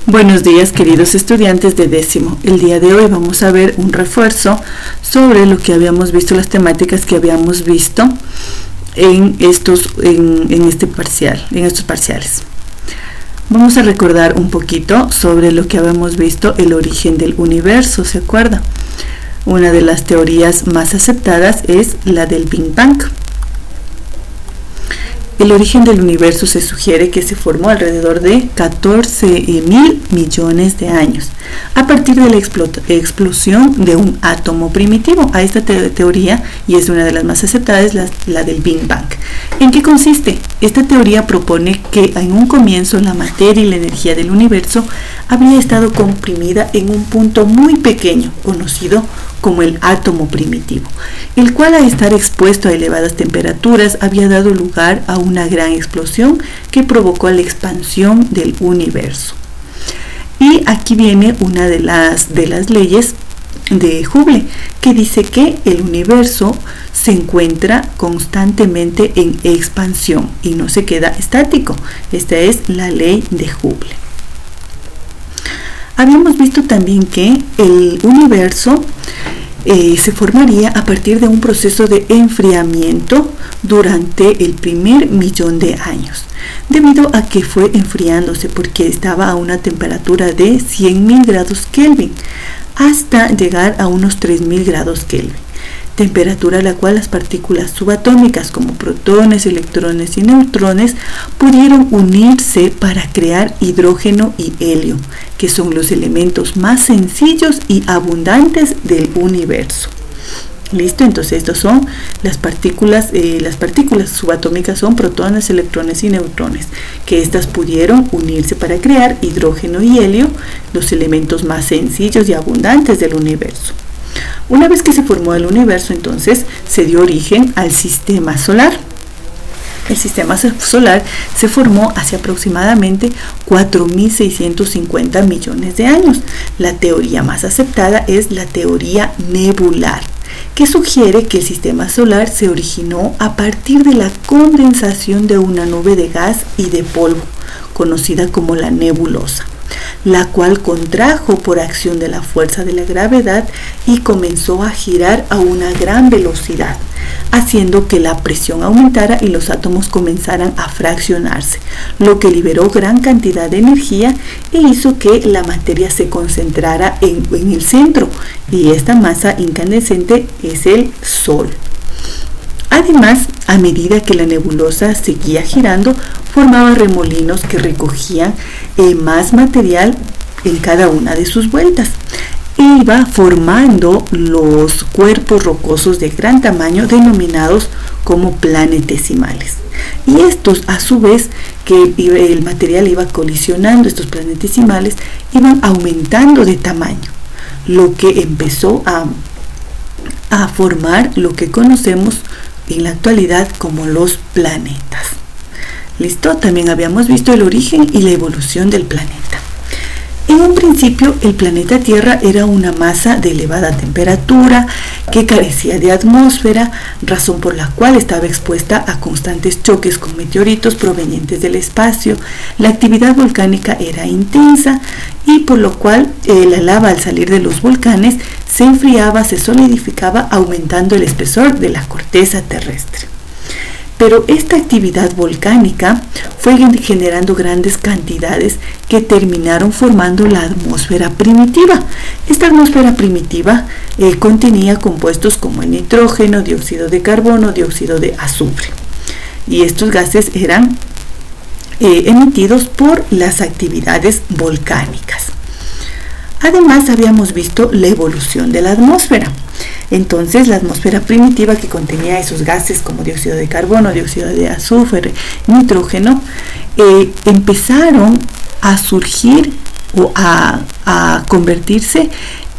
Buenos días, queridos estudiantes de décimo. El día de hoy vamos a ver un refuerzo sobre lo que habíamos visto, las temáticas que habíamos visto en estos parciales. Vamos a recordar un poquito sobre lo que habíamos visto, el origen del universo, ¿se acuerda? Una de las teorías más aceptadas es la del Big Bang. El origen del universo se sugiere que se formó alrededor de 14.000 millones de años, a partir de la explosión de un átomo primitivo. A esta teoría, y es una de las más aceptadas, la del Big Bang. ¿En qué consiste? Esta teoría propone que en un comienzo la materia y la energía del universo habría estado comprimida en un punto muy pequeño, conocido como el átomo primitivo, el cual, al estar expuesto a elevadas temperaturas, había dado lugar a una gran explosión que provocó la expansión del universo. Y aquí viene una de las leyes de Hubble, que dice que el universo se encuentra constantemente en expansión y no se queda estático. Esta es la ley de Hubble. Habíamos visto también que el universo se formaría a partir de un proceso de enfriamiento durante el primer millón de años, debido a que fue enfriándose porque estaba a una temperatura de 100.000 grados Kelvin hasta llegar a unos 3.000 grados Kelvin, temperatura a la cual las partículas subatómicas como protones, electrones y neutrones pudieron unirse para crear hidrógeno y helio, que son los elementos más sencillos y abundantes del universo. ¿Listo? Entonces estos son las partículas subatómicas, son protones, electrones y neutrones, que estas pudieron unirse para crear hidrógeno y helio, los elementos más sencillos y abundantes del universo. Una vez que se formó el universo, entonces se dio origen al sistema solar. El sistema solar se formó hace aproximadamente 4.650 millones de años. La teoría más aceptada es la teoría nebular, que sugiere que el sistema solar se originó a partir de la condensación de una nube de gas y de polvo, conocida como la nebulosa, la cual contrajo por acción de la fuerza de la gravedad y comenzó a girar a una gran velocidad, haciendo que la presión aumentara y los átomos comenzaran a fraccionarse, lo que liberó gran cantidad de energía e hizo que la materia se concentrara en el centro, y esta masa incandescente es el Sol. Además, a medida que la nebulosa seguía girando, formaba remolinos que recogían más material en cada una de sus vueltas. Iba formando los cuerpos rocosos de gran tamaño denominados como planetesimales. Y estos, a su vez, que el material iba colisionando, estos planetesimales iban aumentando de tamaño, lo que empezó a formar lo que conocemos en la actualidad como los planetas. ¿Listo? También habíamos visto el origen y la evolución del planeta. En un principio, el planeta Tierra era una masa de elevada temperatura que carecía de atmósfera, razón por la cual estaba expuesta a constantes choques con meteoritos provenientes del espacio. La actividad volcánica era intensa y por lo cual la lava, al salir de los volcanes, se enfriaba, se solidificaba, aumentando el espesor de la corteza terrestre. Pero esta actividad volcánica fue generando grandes cantidades que terminaron formando la atmósfera primitiva. Esta atmósfera primitiva contenía compuestos como el nitrógeno, dióxido de carbono, dióxido de azufre. Y estos gases eran emitidos por las actividades volcánicas. Además, habíamos visto la evolución de la atmósfera. Entonces, la atmósfera primitiva, que contenía esos gases como dióxido de carbono, dióxido de azufre, nitrógeno, empezaron a surgir o a convertirse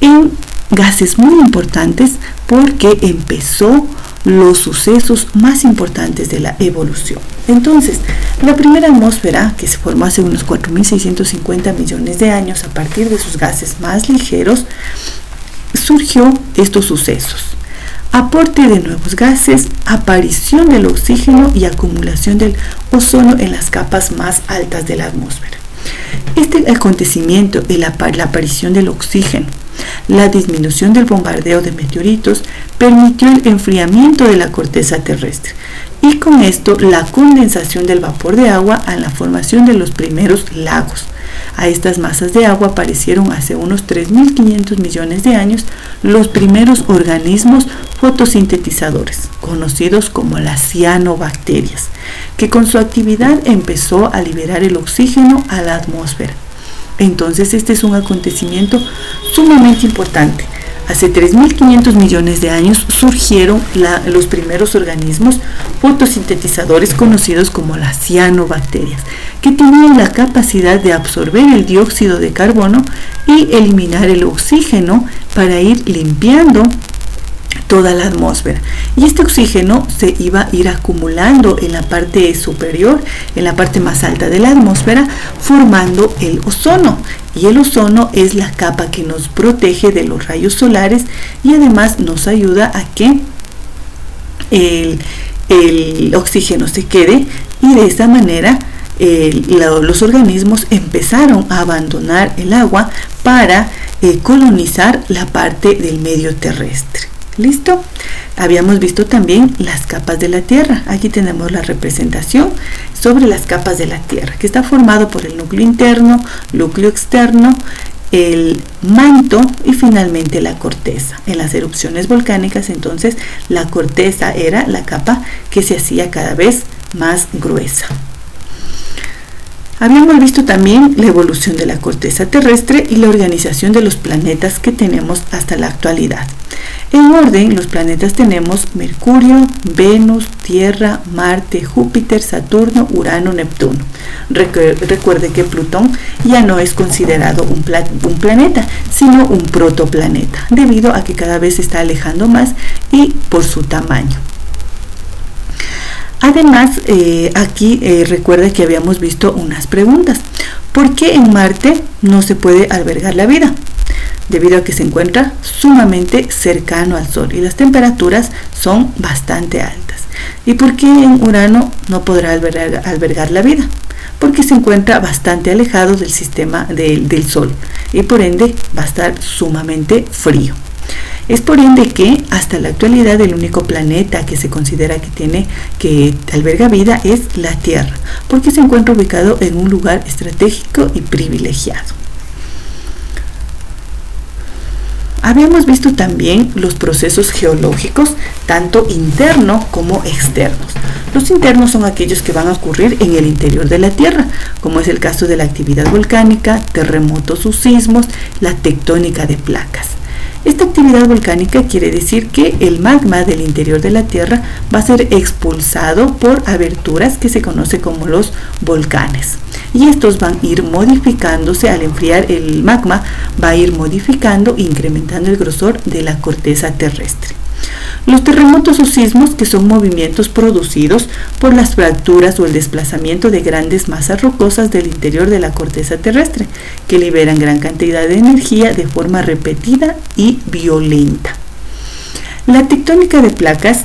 en gases muy importantes porque empezó los sucesos más importantes de la evolución. Entonces, la primera atmósfera, que se formó hace unos 4.650 millones de años a partir de sus gases más ligeros, surgió estos sucesos: aporte de nuevos gases, aparición del oxígeno y acumulación del ozono en las capas más altas de la atmósfera. Este acontecimiento y la aparición del oxígeno, la disminución del bombardeo de meteoritos, permitió el enfriamiento de la corteza terrestre y con esto la condensación del vapor de agua a la formación de los primeros lagos. A estas masas de agua aparecieron hace unos 3.500 millones de años los primeros organismos fotosintetizadores, conocidos como las cianobacterias, que con su actividad empezó a liberar el oxígeno a la atmósfera. Entonces este es un acontecimiento sumamente importante. Hace 3.500 millones de años surgieron los primeros organismos fotosintetizadores conocidos como las cianobacterias, que tenían la capacidad de absorber el dióxido de carbono y eliminar el oxígeno para ir limpiando toda la atmósfera. Y este oxígeno se iba a ir acumulando en la parte superior, en la parte más alta de la atmósfera, formando el ozono. Y el ozono es la capa que nos protege de los rayos solares y además nos ayuda a que el oxígeno se quede, y de esta manera los organismos empezaron a abandonar el agua para colonizar la parte del medio terrestre. ¿Listo? Habíamos visto también las capas de la Tierra. Aquí tenemos la representación sobre las capas de la Tierra, que está formado por el núcleo interno, núcleo externo, el manto y finalmente la corteza. En las erupciones volcánicas, entonces, la corteza era la capa que se hacía cada vez más gruesa. Habíamos visto también la evolución de la corteza terrestre y la organización de los planetas que tenemos hasta la actualidad. En orden, los planetas tenemos Mercurio, Venus, Tierra, Marte, Júpiter, Saturno, Urano, Neptuno. Recuerde que Plutón ya no es considerado un planeta, sino un protoplaneta, debido a que cada vez se está alejando más y por su tamaño. Además, aquí recuerda que habíamos visto unas preguntas. ¿Por qué en Marte no se puede albergar la vida? Debido a que se encuentra sumamente cercano al Sol y las temperaturas son bastante altas. ¿Y por qué en Urano no podrá albergar la vida? Porque se encuentra bastante alejado del sistema del Sol y por ende va a estar sumamente frío. Es por ende que hasta la actualidad el único planeta que se considera que alberga vida es la Tierra, porque se encuentra ubicado en un lugar estratégico y privilegiado. Habíamos visto también los procesos geológicos, tanto internos como externos. Los internos son aquellos que van a ocurrir en el interior de la Tierra, como es el caso de la actividad volcánica, terremotos o sismos, la tectónica de placas. Esta actividad volcánica quiere decir que el magma del interior de la Tierra va a ser expulsado por aberturas que se conoce como los volcanes. Y estos van a ir modificándose al enfriar el magma, va a ir modificando e incrementando el grosor de la corteza terrestre. Los terremotos o sismos, que son movimientos producidos por las fracturas o el desplazamiento de grandes masas rocosas del interior de la corteza terrestre, que liberan gran cantidad de energía de forma repetida y violenta. La tectónica de placas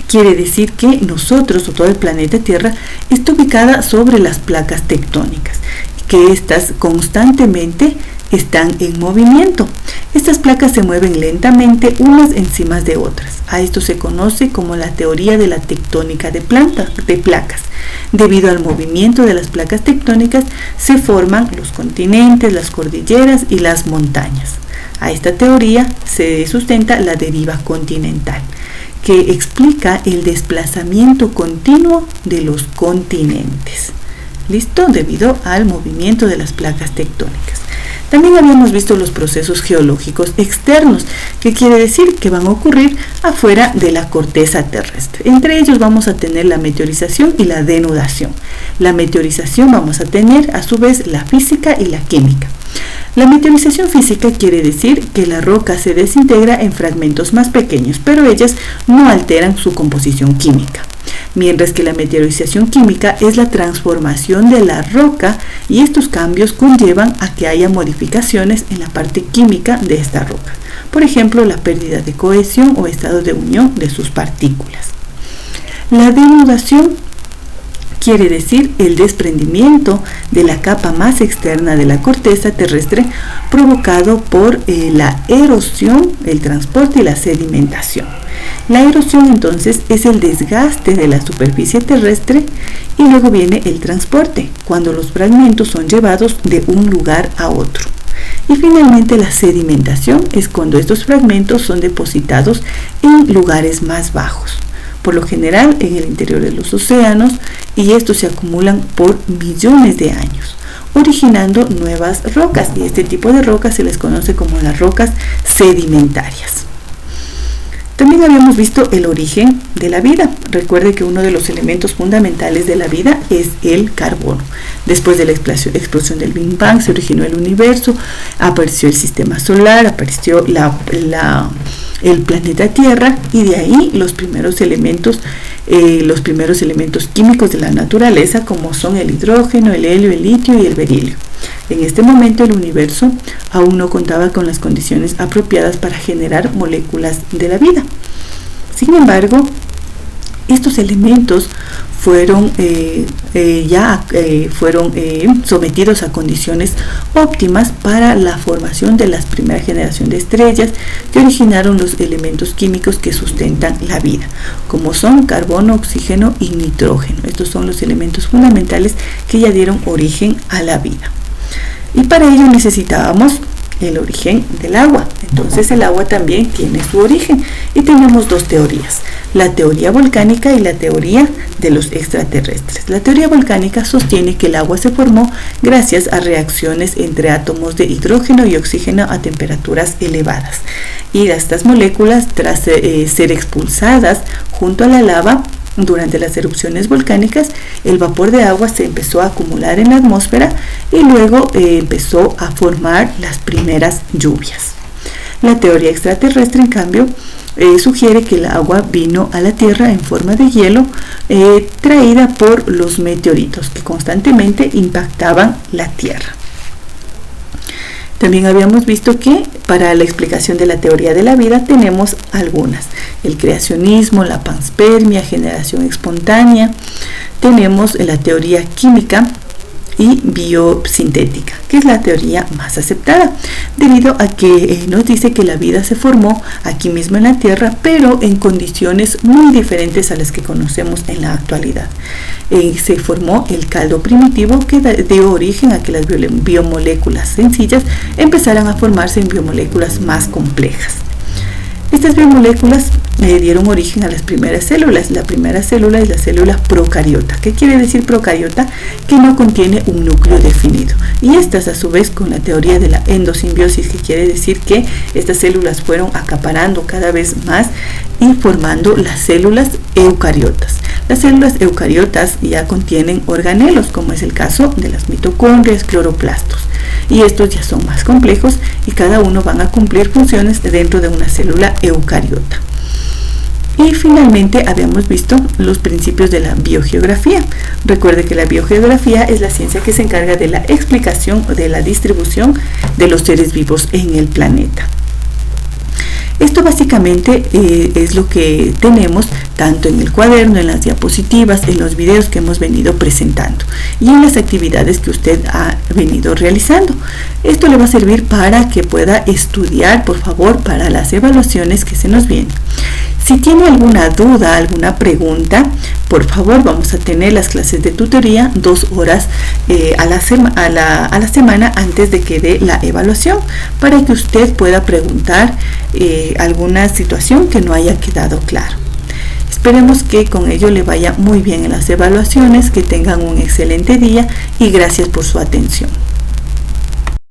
quiere decir que nosotros o todo el planeta Tierra está ubicada sobre las placas tectónicas, que estas constantemente están en movimiento. Estas placas se mueven lentamente unas encima de otras. A esto se conoce como la teoría de la tectónica de placas. Debido al movimiento de las placas tectónicas se forman los continentes, las cordilleras y las montañas. A esta teoría se sustenta la deriva continental, que explica el desplazamiento continuo de los continentes. ¿Listo? Debido al movimiento de las placas tectónicas. También habíamos visto los procesos geológicos externos, que quiere decir que van a ocurrir afuera de la corteza terrestre. Entre ellos vamos a tener la meteorización y la denudación. La meteorización vamos a tener a su vez la física y la química. La meteorización física quiere decir que la roca se desintegra en fragmentos más pequeños, pero ellas no alteran su composición química. Mientras que la meteorización química es la transformación de la roca y estos cambios conllevan a que haya modificaciones en la parte química de esta roca. Por ejemplo, la pérdida de cohesión o estado de unión de sus partículas. La denudación quiere decir el desprendimiento de la capa más externa de la corteza terrestre provocado por la erosión, el transporte y la sedimentación. La erosión entonces es el desgaste de la superficie terrestre y luego viene el transporte, cuando los fragmentos son llevados de un lugar a otro. Y finalmente la sedimentación es cuando estos fragmentos son depositados en lugares más bajos, por lo general en el interior de los océanos, y estos se acumulan por millones de años, originando nuevas rocas, y este tipo de rocas se les conoce como las rocas sedimentarias. También habíamos visto el origen de la vida. Recuerde que uno de los elementos fundamentales de la vida es el carbono. Después de la explosión del Big Bang se originó el universo, apareció el sistema solar, apareció el planeta Tierra, y de ahí los primeros elementos químicos de la naturaleza, como son el hidrógeno, el helio, el litio y el berilio. En este momento el universo aún no contaba con las condiciones apropiadas para generar moléculas de la vida. Sin embargo, estos elementos fueron sometidos a condiciones óptimas para la formación de la primera generación de estrellas que originaron los elementos químicos que sustentan la vida, como son carbono, oxígeno y nitrógeno. Estos son los elementos fundamentales que ya dieron origen a la vida. Y para ello necesitábamos el origen del agua. Entonces el agua también tiene su origen y tenemos dos teorías: la teoría volcánica y la teoría de los extraterrestres. La teoría volcánica sostiene que el agua se formó gracias a reacciones entre átomos de hidrógeno y oxígeno a temperaturas elevadas, y estas moléculas, tras ser expulsadas junto a la lava durante las erupciones volcánicas, el vapor de agua se empezó a acumular en la atmósfera y luego empezó a formar las primeras lluvias. La teoría extraterrestre, en cambio, sugiere que el agua vino a la Tierra en forma de hielo traída por los meteoritos que constantemente impactaban la Tierra. También habíamos visto que para la explicación de la teoría de la vida tenemos algunas: el creacionismo, la panspermia, generación espontánea. Tenemos la teoría química y biosintética, que es la teoría más aceptada, debido a que nos dice que la vida se formó aquí mismo en la Tierra, pero en condiciones muy diferentes a las que conocemos en la actualidad. Se formó el caldo primitivo que dio origen a que las biomoléculas sencillas empezaran a formarse en biomoléculas más complejas. Estas biomoléculas dieron origen a las primeras células. La primera célula es la célula procariota. ¿Qué quiere decir procariota? Que no contiene un núcleo definido. Y estas, a su vez, con la teoría de la endosimbiosis, que quiere decir que estas células fueron acaparando cada vez más y formando las células eucariotas. Las células eucariotas ya contienen organelos, como es el caso de las mitocondrias, cloroplastos. Y estos ya son más complejos y cada uno van a cumplir funciones dentro de una célula eucariota. Y finalmente habíamos visto los principios de la biogeografía. Recuerde que la biogeografía es la ciencia que se encarga de la explicación de la distribución de los seres vivos en el planeta. Esto básicamente es lo que tenemos tanto en el cuaderno, en las diapositivas, en los videos que hemos venido presentando y en las actividades que usted ha venido realizando. Esto le va a servir para que pueda estudiar, por favor, para las evaluaciones que se nos vienen. Si tiene alguna duda, alguna pregunta, por favor, vamos a tener las clases de tutoría 2 horas a la semana antes de que dé la evaluación, para que usted pueda preguntar alguna situación que no haya quedado claro. Esperemos que con ello le vaya muy bien en las evaluaciones, que tengan un excelente día y gracias por su atención.